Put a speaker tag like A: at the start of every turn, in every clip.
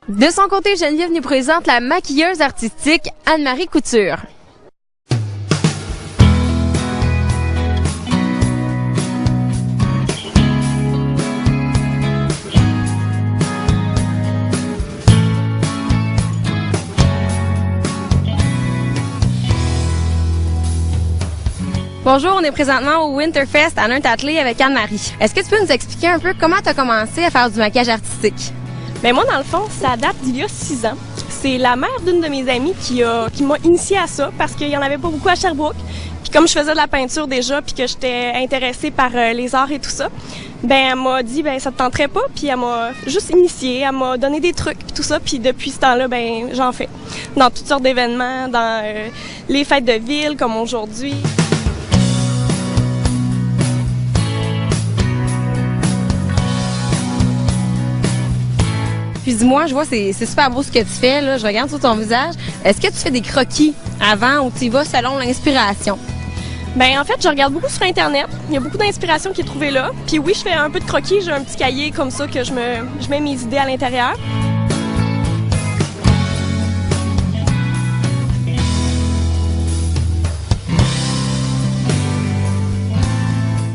A: De son côté, Geneviève nous présente la maquilleuse artistique Anne-Marie Couture. Bonjour, on est présentement au Winterfest à Nantes-Atelier avec Anne-Marie. Est-ce que tu peux nous expliquer un peu comment tu as commencé à faire du maquillage artistique?
B: Bien, moi, dans le fond, ça date d'il y a 6 ans. C'est la mère d'une de mes amies qui m'a initiée à ça parce qu'il n'y en avait pas beaucoup à Sherbrooke. Puis comme je faisais de la peinture déjà puis que j'étais intéressée par les arts et tout ça, ben elle m'a dit ben ça te tenterait pas, puis elle m'a juste initiée, elle m'a donné des trucs puis tout ça, puis depuis ce temps-là ben j'en fais dans toutes sortes d'événements, dans les fêtes de ville comme aujourd'hui.
A: Puis dis-moi, je vois, c'est super beau ce que tu fais, là. Je regarde sur ton visage. Est-ce que tu fais des croquis avant ou tu y vas selon l'inspiration?
B: Ben en fait, je regarde beaucoup sur Internet. Il y a beaucoup d'inspiration qui est trouvée là. Puis oui, je fais un peu de croquis. J'ai un petit cahier comme ça que je mets mes idées à l'intérieur.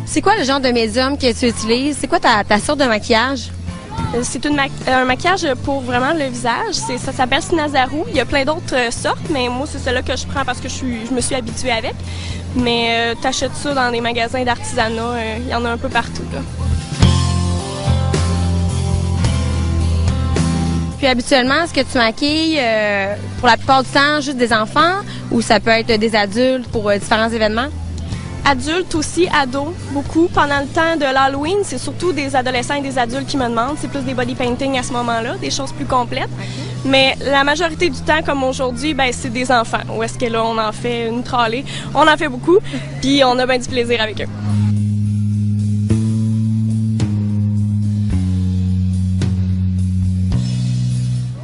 A: C'est quoi le genre de médium que tu utilises? C'est quoi ta sorte de maquillage?
B: C'est un maquillage pour vraiment le visage. Ça s'appelle Sinazaru. Il y a plein d'autres sortes, mais moi, c'est celle-là que je prends parce que je me suis habituée avec. Mais t'achètes ça dans des magasins d'artisanat. Il y en a un peu partout, là.
A: Puis habituellement, est-ce que tu maquilles pour la plupart du temps juste des enfants ou ça peut être des adultes pour différents événements?
B: Adultes aussi, ados, beaucoup. Pendant le temps de l'Halloween, c'est surtout des adolescents et des adultes qui me demandent. C'est plus des body painting à ce moment-là, des choses plus complètes. Okay. Mais la majorité du temps, comme aujourd'hui, ben c'est des enfants. Où est-ce que là, on en fait une tralée? On en fait beaucoup, puis on a bien du plaisir avec eux.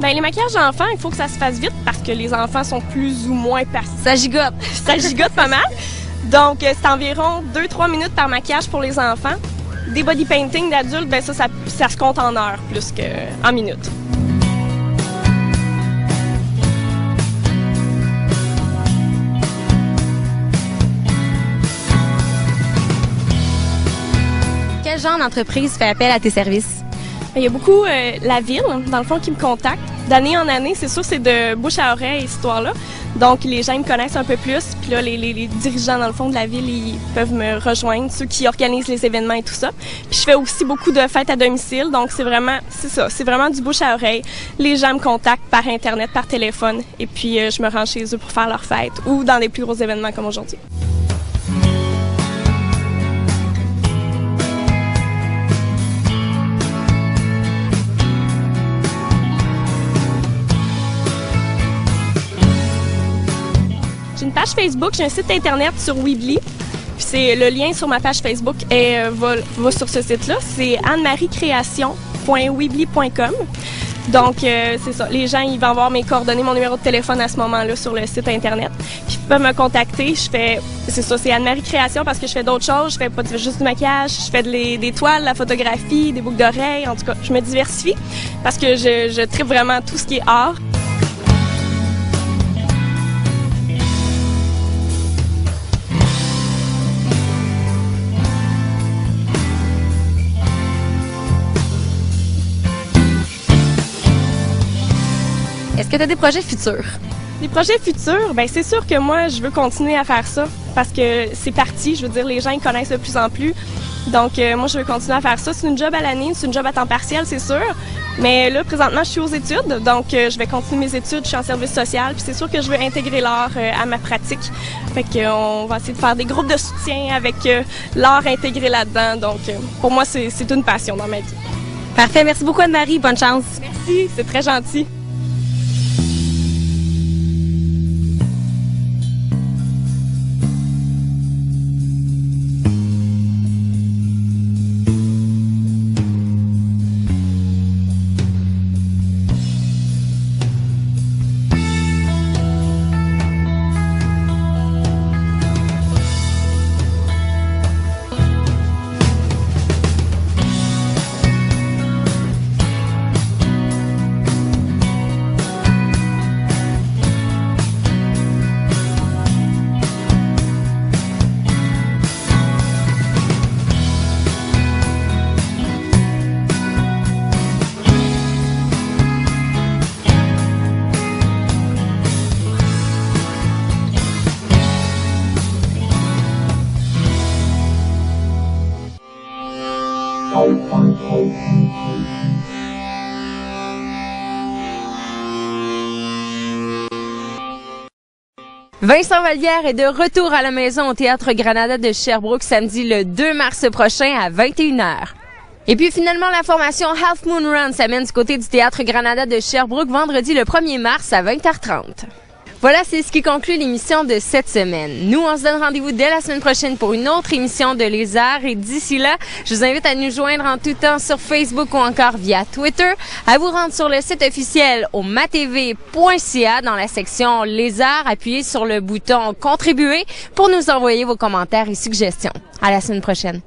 B: Ben les maquillages d'enfants, il faut que ça se fasse vite parce que les enfants sont plus ou moins patients.
A: Ça gigote.
B: Ça gigote pas mal. Donc, c'est environ 2-3 minutes par maquillage pour les enfants. Des body painting d'adultes, ben ça se compte en heures plus qu'en minutes.
A: Quel genre d'entreprise fait appel à tes services?
B: Il y a beaucoup la ville, dans le fond, qui me contacte. D'année en année, c'est sûr, c'est de bouche à oreille, cette histoire-là. Donc, les gens me connaissent un peu plus. Puis là, les dirigeants, dans le fond, de la ville, ils peuvent me rejoindre, ceux qui organisent les événements et tout ça. Puis je fais aussi beaucoup de fêtes à domicile. Donc, c'est vraiment du bouche à oreille. Les gens me contactent par Internet, par téléphone. Et puis, je me rends chez eux pour faire leur fête ou dans des plus gros événements comme aujourd'hui. J'ai une page Facebook, j'ai un site internet sur Weebly. Puis c'est le lien sur ma page Facebook va sur ce site-là. C'est annemariecreation.weebly.com. Donc c'est ça. Les gens ils vont avoir mes coordonnées, mon numéro de téléphone à ce moment-là sur le site internet. Puis ils peuvent me contacter. C'est Anne-Marie Création parce que je fais d'autres choses. Je fais pas juste du maquillage. Je fais des toiles, la photographie, des boucles d'oreilles. En tout cas, je me diversifie parce que je tripe vraiment tout ce qui est art.
A: Est-ce que tu as des projets futurs?
B: Des projets futurs, ben c'est sûr que moi, je veux continuer à faire ça parce que c'est parti. Je veux dire, les gens ils connaissent de plus en plus. Donc, moi, je veux continuer à faire ça. C'est une job à l'année, c'est une job à temps partiel, c'est sûr. Mais là, présentement, je suis aux études. Donc, je vais continuer mes études. Je suis en service social. Puis c'est sûr que je veux intégrer l'art à ma pratique. Fait qu'on va essayer de faire des groupes de soutien avec l'art intégré là-dedans. Donc, pour moi, c'est une passion dans ma vie.
A: Parfait. Merci beaucoup, Anne-Marie. Bonne chance.
B: Merci. C'est très gentil.
A: Vincent Vallière est de retour à la maison au Théâtre Granada de Sherbrooke samedi le 2 mars prochain à 21h. Et puis finalement, la formation Half Moon Run s'amène du côté du Théâtre Granada de Sherbrooke vendredi le 1er mars à 20h30. Voilà, c'est ce qui conclut l'émission de cette semaine. Nous, on se donne rendez-vous dès la semaine prochaine pour une autre émission de Les Arts. Et d'ici là, je vous invite à nous joindre en tout temps sur Facebook ou encore via Twitter, à vous rendre sur le site officiel au matv.ca dans la section Les Arts, appuyez sur le bouton Contribuer pour nous envoyer vos commentaires et suggestions. À la semaine prochaine.